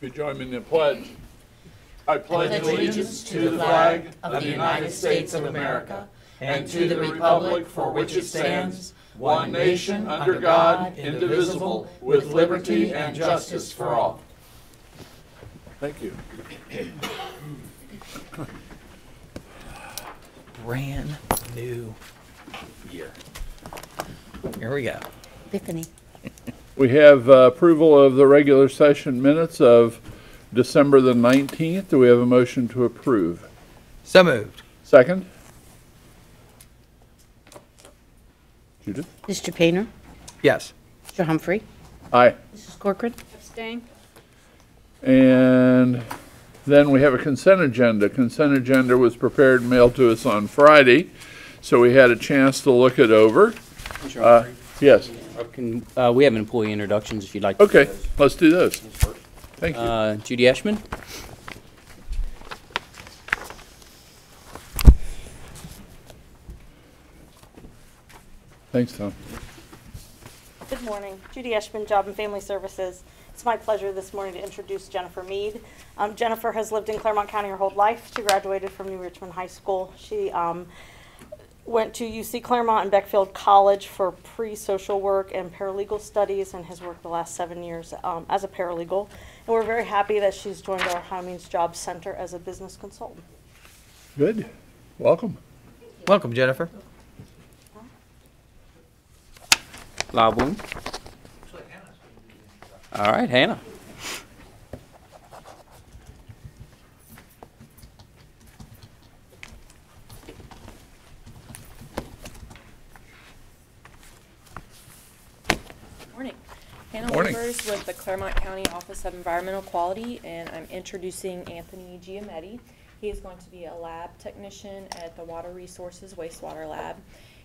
If you join me in the pledge. I pledge allegiance to the flag of the United States of America and to the republic for which it stands, one nation under God, indivisible, with liberty and justice for all. Thank you. Brand new year. Here we go. Epiphany. We have approval of the regular session minutes of December the 19th. Do we have a motion to approve? So moved. Second? Judith? Mr. Painter? Yes. Mr. Humphrey? Aye. Mrs. Corcoran? Abstain. And then we have a consent agenda. Consent agenda was prepared and mailed to us on Friday, so we had a chance to look it over. Yes. We have employee introductions if you'd like to do Okay, those. let's do those. Thank you. Judy Eschman. Thanks, Tom. Good morning. Judy Eschman, Job and Family Services. It's my pleasure this morning to introduce Jennifer Mead. Jennifer has lived in Clermont County her whole life. She graduated from New Richmond High School. She went to UC Clermont and Beckfield College for pre-social work and paralegal studies and has worked the last 7 years as a paralegal. And we're very happy that she's joined our Hymens Job Center as a business consultant. Good. Welcome. Welcome, Jennifer. Lyle Bloom. All right, Hannah. Morning. Hannah Morning. Weavers with the Clermont County Office of Environmental Quality, and I'm introducing Anthony Giametti. He is going to be a lab technician at the Water Resources Wastewater Lab.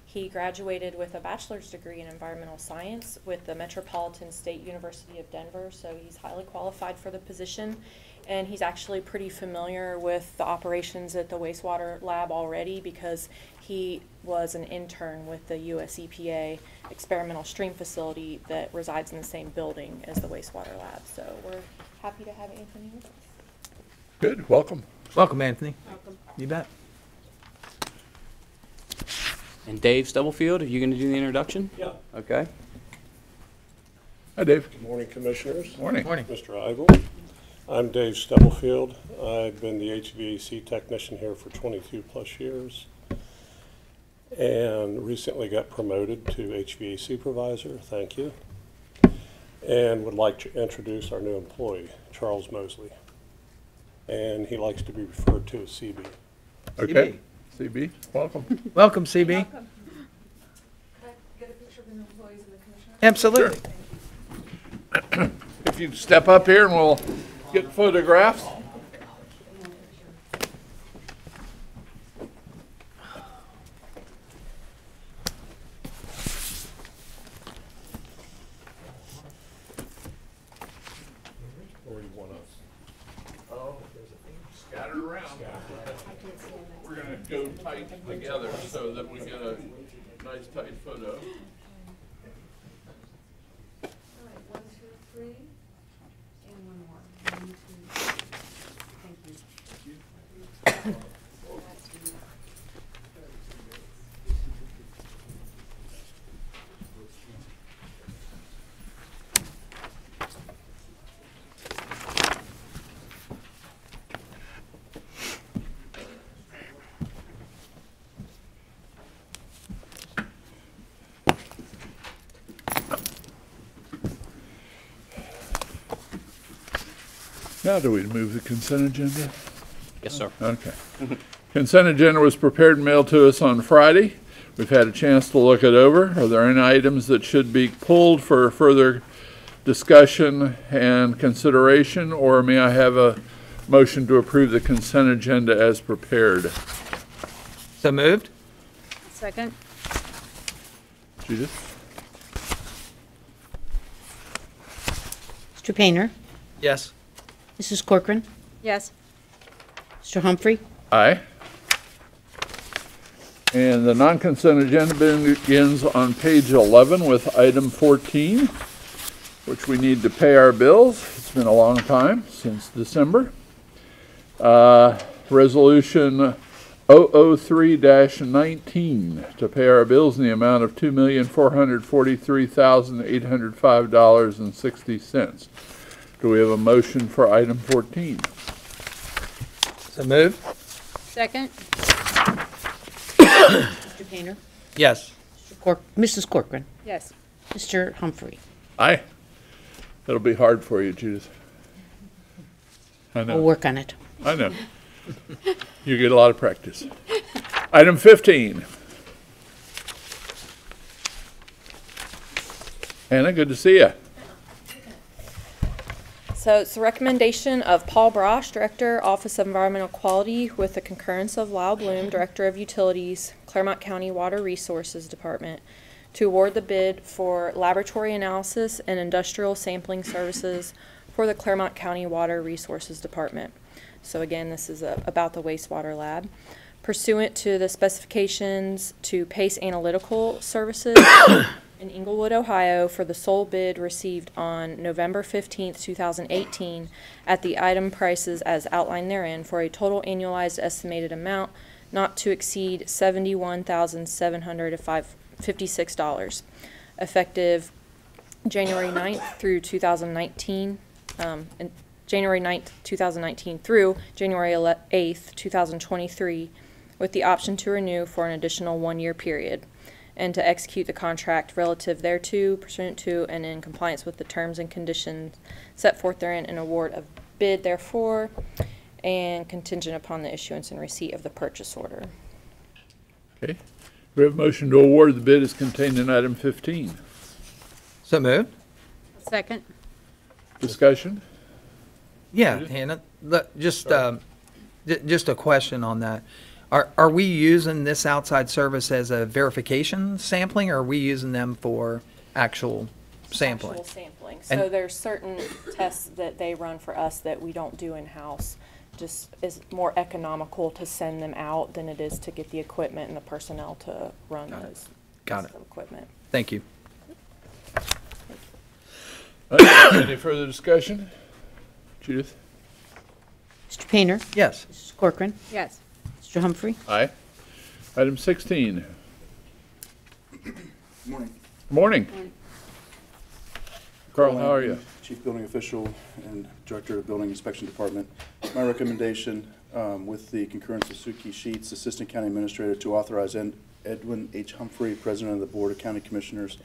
He graduated with a bachelor's degree in environmental science with the Metropolitan State University of Denver, so he's highly qualified for the position. And he's actually pretty familiar with the operations at the wastewater lab already because he was an intern with the US EPA experimental stream facility that resides in the same building as the wastewater lab. So we're happy to have Anthony with us. Good. Welcome. Welcome, Anthony. Welcome. You bet. And Dave Stubblefield, are you going to do the introduction? Yeah. Okay. Hi, Dave. Good morning, Commissioners. Morning. Morning. Mr. Ivel. I'm Dave Stubblefield. I've been the HVAC technician here for 22 plus years and recently got promoted to HVAC supervisor. Thank you. And would like to introduce our new employee, Charles Mosley. And he likes to be referred to as CB. Okay. CB, welcome. Welcome, CB. Welcome. Can I get a picture of the employees and the commissioner? Absolutely. Sure. If you step up here and we'll get photographs. Or you want us? Oh, scattered around. We're going to go tight together so that we get a nice tight photo. All right, 1, 2, 3, and one more. 1, 2, 3. Thank you. Now do we move the consent agenda? Yes, sir. Okay. Consent agenda was prepared and mailed to us on Friday. We've had a chance to look it over. Are there any items that should be pulled for further discussion and consideration, or may I have a motion to approve the consent agenda as prepared? So moved. Second. Judith? Mr. Painter? Yes. Mrs. Corcoran? Yes. Mr. Humphrey? Aye. And the non-consent agenda begins on page 11 with item 14. which we need to pay our bills. It's been a long time, since December. Resolution 003-19 to pay our bills in the amount of $2,443,805.60. Do we have a motion for item 14? So moved? Second. Mr. Painter? Yes. Mrs. Corcoran? Yes. Mr. Humphrey? Aye. That'll be hard for you, Judith. I We'll know. work on it. I know. You get a lot of practice. Item 15. Anna, good to see you. So it's the recommendation of Paul Brosh, Director, Office of Environmental Quality, with the concurrence of Lyle Bloom, Director of Utilities, Clermont County Water Resources Department, to award the bid for laboratory analysis and industrial sampling services for the Clermont County Water Resources Department. So again, this is about the wastewater lab. Pursuant to the specifications to Pace Analytical Services in Englewood, Ohio, for the sole bid received on November 15th, 2018, at the item prices as outlined therein, for a total annualized estimated amount not to exceed $71,756, effective January 9th through 2019, and January 9th, 2019 through January 8th, 2023, with the option to renew for an additional one-year period, and to execute the contract relative thereto, pursuant to and in compliance with the terms and conditions set forth therein, and award of bid therefore, and contingent upon the issuance and receipt of the purchase order. Okay. We have a motion to award the bid as contained in item 15. So moved? Second. Discussion? Yeah, Hannah, just a question on that. Are we using this outside service as a verification sampling, or are we using them for actual sampling? Actual sampling. So And- there's certain tests that they run for us that we don't do in-house. Just is more economical to send them out than it is to get the equipment and the personnel to run those Got pieces it. of equipment. Thank you. Any further discussion? Judith? Mr. Painter? Yes. Mrs. Corcoran? Yes. Mr. Humphrey? Aye. Item 16. Morning. Morning. Carl, how are you? Chief Building Official and Director of Building Inspection Department. My recommendation, with the concurrence of Suki Sheets, Assistant County Administrator, to authorize Edwin H. Humphrey, President of the Board of County Commissioners,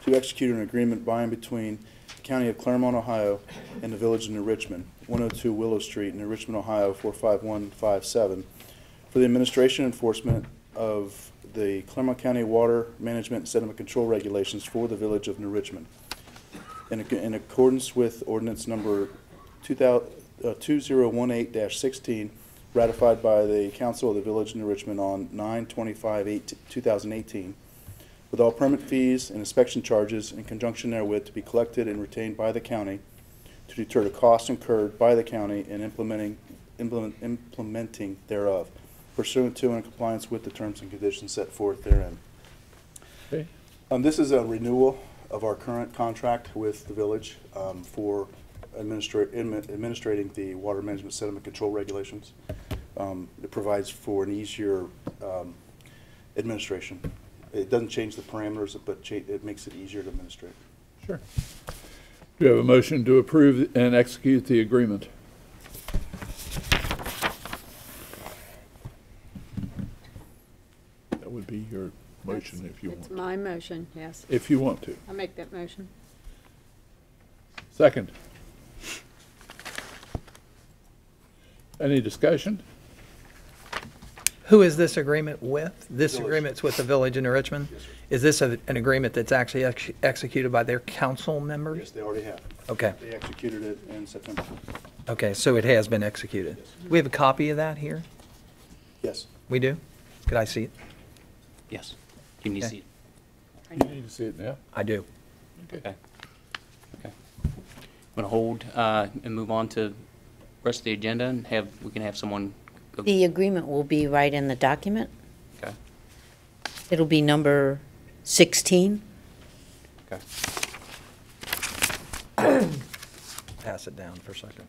to execute an agreement by and between the County of Clermont, Ohio, and the Village of New Richmond, 102 Willow Street, New Richmond, Ohio, 45157, for the administration and enforcement of the Clermont County Water Management and Sediment Control Regulations for the Village of New Richmond. In accordance with ordinance number 2018-16, ratified by the Council of the Village of New Richmond on 9/25/2018, with all permit fees and inspection charges in conjunction therewith to be collected and retained by the county to deter the costs incurred by the county in implementing thereof, pursuant to and in compliance with the terms and conditions set forth therein. Okay. This is a renewal of our current contract with the village for administrating the water management sediment control regulations. It provides for an easier administration. It doesn't change the parameters, but it makes it easier to administrate. Sure. Do you have a motion to approve and execute the agreement? That would be your motion if you It's want. my motion, yes. If you want to. I make that motion. Second. Any discussion? Who is this agreement with? This Village. agreement's with the Village in Richmond? Yes, sir. Is this an agreement that's actually executed by their council members? Yes, they already have. Okay, They executed it in September. okay, so it has been executed. We have a copy of that here? Yes. We do? Could I see it? Yes. You need to Okay. see it. You need to see it now. I do. Okay. Okay. I'm gonna hold, and move on to the rest of the agenda and we can have someone go. The agreement will be right in the document. Okay. It'll be number 16. Okay. pass it down for a second.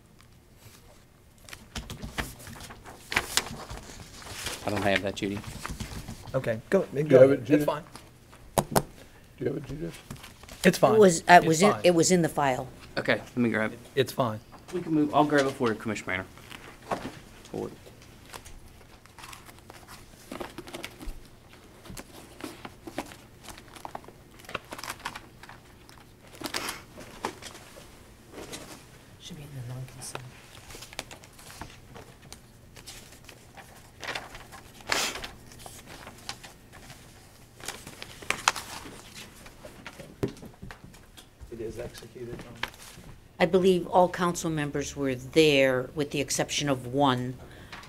I don't have that, Judy. Okay, go you ahead. have it, It's Judith? fine. Do you have it, Judith? It's fine. It was in the file. Okay, let me grab it. It's fine. We can move, I'll grab it for the Commissioner Manor. Forward. Should be in the non-consent. It is executed. I believe all council members were there, with the exception of one,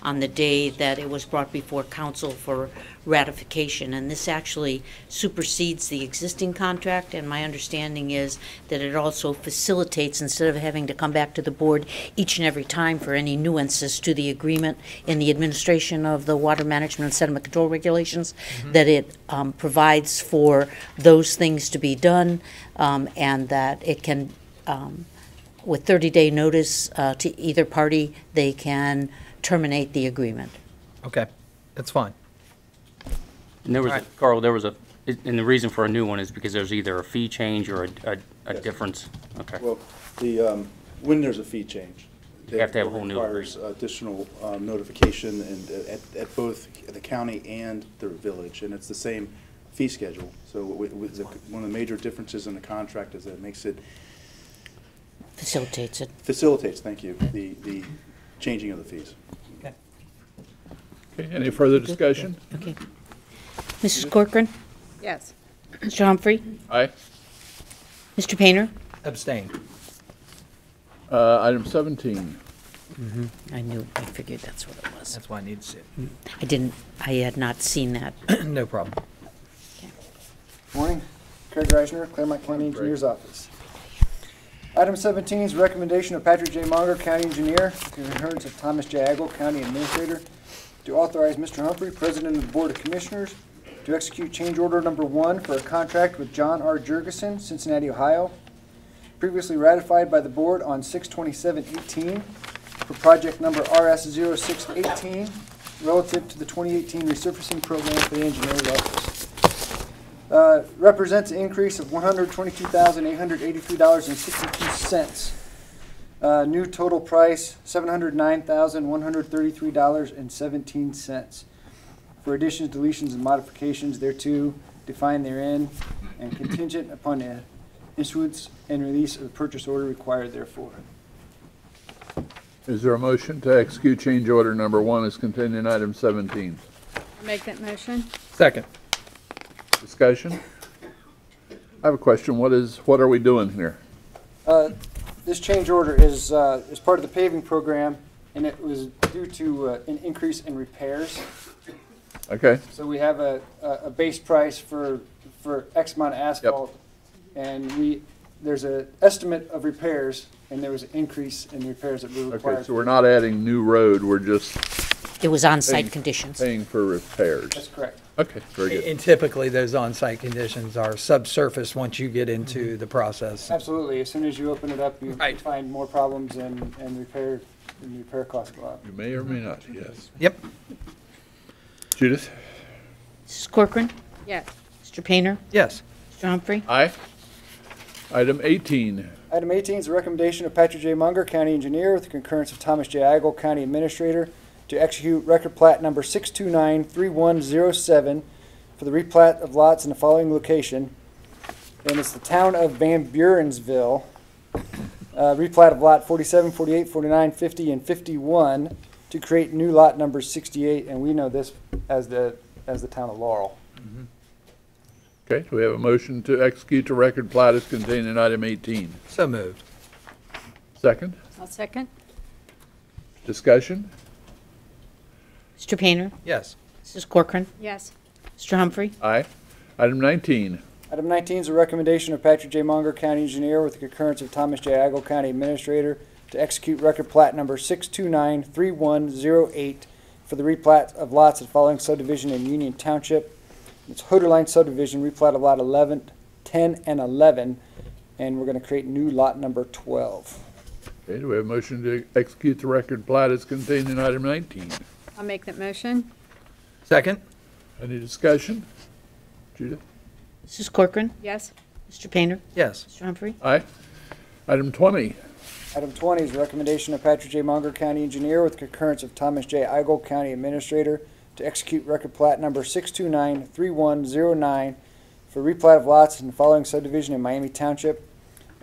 on the day that it was brought before council for ratification. And this actually supersedes the existing contract, and my understanding is that it also facilitates, instead of having to come back to the board each and every time for any nuances to the agreement in the administration of the water management and sediment control regulations, that it provides for those things to be done, and that it can, with 30-day notice to either party, they can terminate the agreement. Okay, that's fine. And there was, All right. Carl, there was and the reason for a new one is because there's either a fee change or a difference. Okay. Well, when there's a fee change. You have to have a whole new requires additional notification and at both the county and the village, and it's the same fee schedule. So one of the major differences in the contract is that it makes it Facilitates it. facilitates, thank you, the changing of the fees. Okay. Okay, any further discussion? Okay. Mrs. Corcoran? Yes. Mr. Humphrey? Aye. Mr. Painter? Abstain. Item 17. I figured that's what it was. That's why I need to see it. I had not seen that. No problem. Morning, Craig Reisner, Clermont County Engineer's Office. Item 17 is recommendation of Patrick J. Monger, County Engineer, with the concurrence of Thomas J. Agel, County Administrator, to authorize Mr. Humphrey, President of the Board of Commissioners, to execute change order number 1 for a contract with John R. Jurgensen, Cincinnati, Ohio, previously ratified by the board on 6/27/18 for project number RS-0618, relative to the 2018 resurfacing program for the engineer's office. Represents an increase of $122,883.62. New total price, $709,133.17. For additions, deletions, and modifications thereto defined therein, and contingent upon the issuance and release of the purchase order required therefore. Is there a motion to execute change order number 1 as contained in item 17? Make that motion. Second. Discussion? I have a question. What are we doing here? This change order is part of the paving program, and it was due to an increase in repairs. Okay, So we have a base price for X amount of asphalt, and there's an estimate of repairs, and there was an increase in repairs that were required. okay, so we're not adding new road, we're just It was on-site conditions. paying for repairs. That's correct. Okay, very good. And typically, those on-site conditions are subsurface once you get into the process. Absolutely. As soon as you open it up, you Right. find more problems and repair costs go up. You may or may not, yes. Yep. Judith? Mrs. Corcoran? Yes. Mr. Painter? Yes. Mr. Humphrey? Aye. Item 18. Item 18 is a recommendation of Patrick J. Munger, County Engineer, with the concurrence of Thomas J. Agel, County Administrator, to execute record plat number 6293107 for the replat of lots in the following location. And it's the town of Van Burensville. Replat of lot 47, 48, 49, 50, and 51 to create new lot number 68, and we know this as the town of Laurel. Okay, do we have a motion to execute the record plat as contained in item 18? So moved. Second? I'll second. Discussion? Mr. Painter? Yes. Mrs. Corcoran? Yes. Mr. Humphrey? Aye. Item 19. Item 19 is a recommendation of Patrick J. Munger, County Engineer, with the concurrence of Thomas J. Agel, County Administrator, to execute record plat number 6293108 for the replat of lots of the following subdivision in Union Township. It's Hoderline subdivision, replat of lot 11, 10, and 11, and we're going to create new lot number 12. Okay, do we have a motion to execute the record plat as contained in item 19? I'll make that motion. Second? Any discussion? Judith? Mrs. Corcoran? Yes. Mr. Painter? Yes. Mr. Humphrey? Aye. Item 20. Item 20 is a recommendation of Patrick J. Munger, County Engineer, with concurrence of Thomas J. Eigel, County Administrator, to execute record plat number 6293109 for replat of lots in the following subdivision in Miami Township.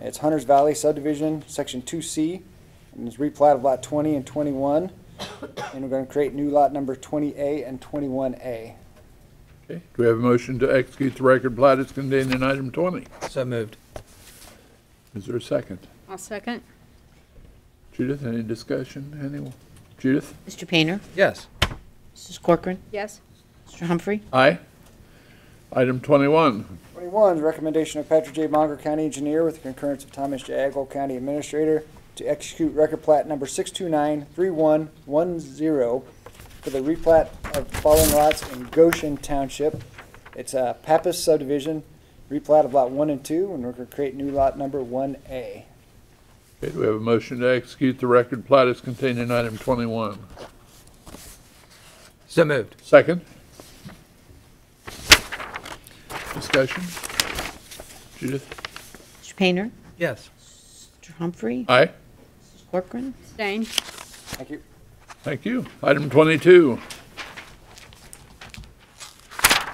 It's Hunters Valley subdivision, section 2C, and it's replat of lot 20 and 21. And we're going to create new lot number 20A and 21A. Okay, do we have a motion to execute the record plat as contained in item 20? So moved. Is there a second? I'll second. Judith, any discussion? Anyone? Judith? Mr. Painter? Yes. Mrs. Corcoran? Yes. Mr. Humphrey? Aye. Item 21. 21 is a recommendation of Patrick J. Munger, County Engineer, with the concurrence of Thomas J. Eigel, County Administrator, to execute record plat number 6293110 for the replat of the following lots in Goshen Township. It's a Pappas subdivision, replat of lot 1 and 2, and we're going to create new lot number 1A. Okay, do we have a motion to execute the record plat as contained in item 21? So moved. Second? Discussion? Judith? Mr. Painter? Yes. Mr. Humphrey? Aye. Mrs. Corcoran? Abstain. Thank you. Thank you. Item 22.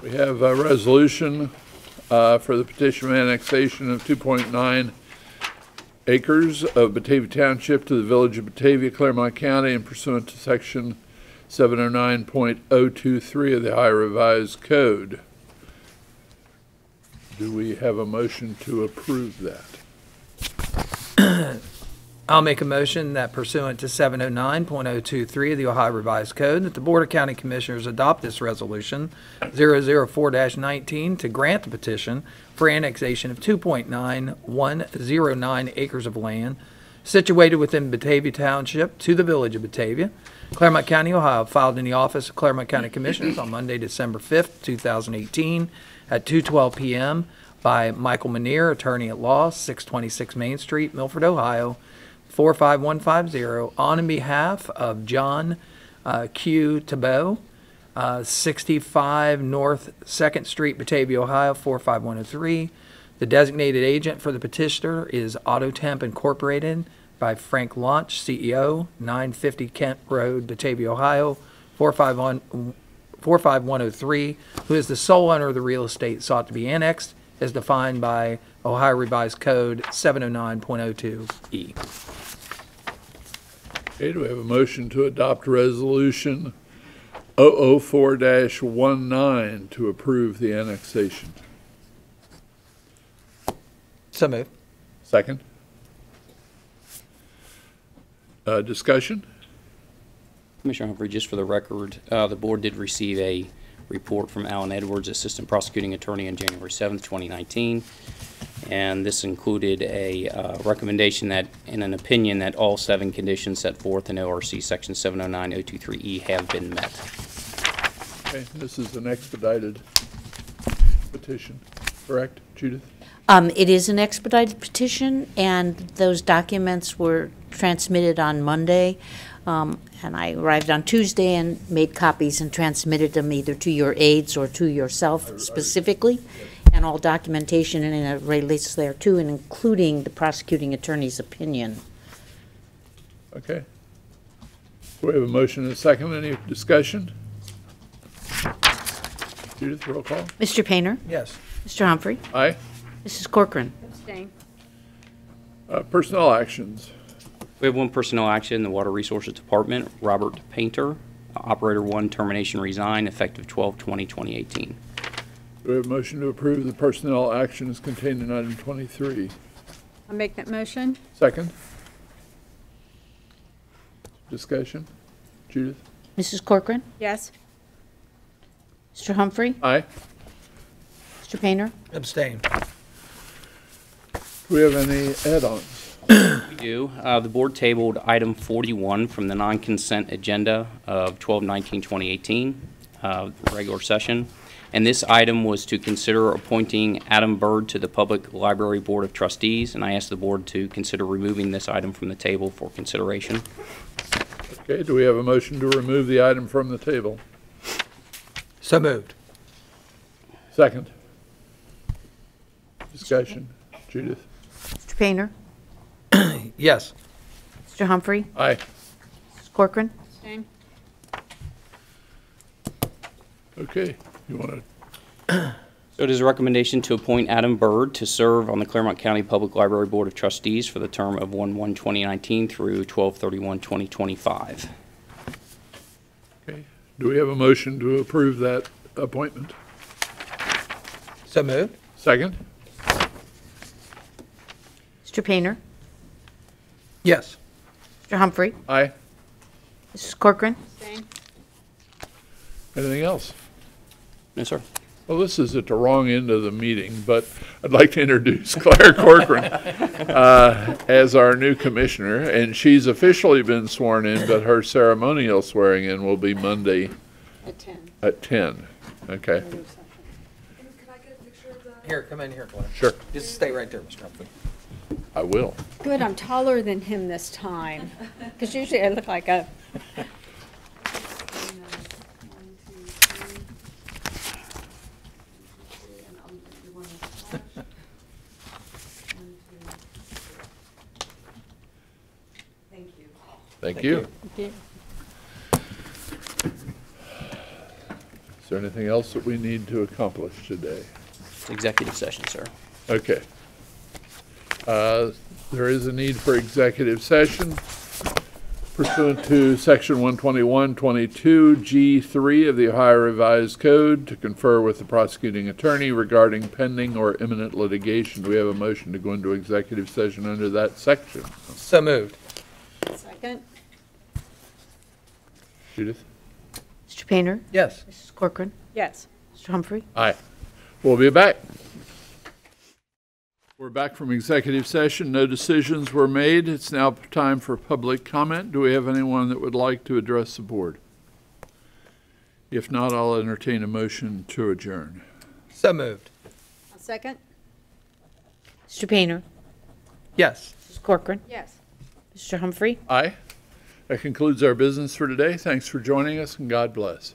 We have a resolution for the petition of annexation of 2.9 acres of Batavia Township to the Village of Batavia, Clermont County, and pursuant to Section 709.023 of the Ohio Revised Code. Do we have a motion to approve that? I'll make a motion that pursuant to 709.023 of the Ohio Revised Code, that the Board of County Commissioners adopt this resolution 004-19 to grant the petition for annexation of 2.9109 acres of land situated within Batavia Township to the Village of Batavia, Clermont County, Ohio, filed in the office of Clermont County Commissioners on Monday, December 5th, 2018 at 2:12 p.m. by Michael Manier, attorney at law, 626 Main Street, Milford, Ohio, 45150, on and behalf of John Q. Tabot, 65 North 2nd Street, Batavia, Ohio, 45103. The designated agent for the petitioner is Autotemp Incorporated by Frank Launch, CEO, 950 Kent Road, Batavia, Ohio, 45103, who is the sole owner of the real estate sought to be annexed, as defined by Ohio Revised Code 709.02E. Okay, do we have a motion to adopt resolution 004-19 to approve the annexation? So moved. Second? Discussion? Commissioner Humphrey, just for the record, the board did receive a report from Alan Edwards, Assistant Prosecuting Attorney, on January 7th, 2019. And this included a recommendation that, in an opinion, that all 7 conditions set forth in ORC Section 709.023E have been met. Okay, this is an expedited petition, correct, Judith? It is an expedited petition, and those documents were transmitted on Monday. And I arrived on Tuesday and made copies and transmitted them either to your aides or to yourself specifically. And all documentation and it relates there too, and including the prosecuting attorney's opinion. Okay. Do we have a motion and a second? Any discussion? Judith, roll call. Mr. Painter? Yes. Mr. Humphrey? Aye. Mrs. Corcoran? Abstain. Personnel actions. We have one personnel action in the Water Resources Department. Robert Painter, Operator 1, termination, resign, effective 12/20/2018. Do we have a motion to approve the personnel action as contained in item 23? I'll make that motion. Second? Discussion? Judith? Mrs. Corcoran? Yes. Mr. Humphrey? Aye. Mr. Painter? Abstain. Do we have any add-ons? We do. The board tabled item 41 from the non-consent agenda of 12/19/2018, regular session. And this item was to consider appointing Adam Byrd to the Public Library Board of Trustees, and I asked the board to consider removing this item from the table for consideration. Okay, do we have a motion to remove the item from the table? So moved. Second. Discussion. Judith? Mr. Painter? Yes. Mr. Humphrey? Aye. Mrs. Corcoran? Abstain. Okay, you want to, So it is a recommendation to appoint Adam Byrd to serve on the Clermont County Public Library Board of Trustees for the term of 1/1/2019 through 12/31/2025. okay, do we have a motion to approve that appointment? So moved. Second? Mr. Painter? Yes. Mr. Humphrey? Aye. Mrs. Corcoran? Abstain. Anything else? No, sir. Well, this is at the wrong end of the meeting, but I'd like to introduce Claire Corcoran as our new commissioner, and she's officially been sworn in, but her ceremonial swearing in will be Monday At 10. at 10. Okay, Could I get a picture of that? Here, come in here, Claire. sure, Just stay right there, Mr. Humphrey. I will. Good, I'm taller than him this time, because usually I look like a... Thank you. Thank you. Is there anything else that we need to accomplish today? Executive session, sir. Okay. There is a need for executive session pursuant to Section 121.22G3 of the Ohio Revised Code to confer with the prosecuting attorney regarding pending or imminent litigation. Do we have a motion to go into executive session under that section? So moved. Second? Judith? Mr. Painter? Yes. Mrs. Corcoran? Yes. Mr. Humphrey? Aye. We'll be back. We're back from executive session. No decisions were made. It's now time for public comment. Do we have anyone that would like to address the board? If not, I'll entertain a motion to adjourn. So moved. Second? Mr. Painter? Yes. Mrs. Corcoran? Yes. Mr. Humphrey? Aye. That concludes our business for today. Thanks for joining us, and God bless.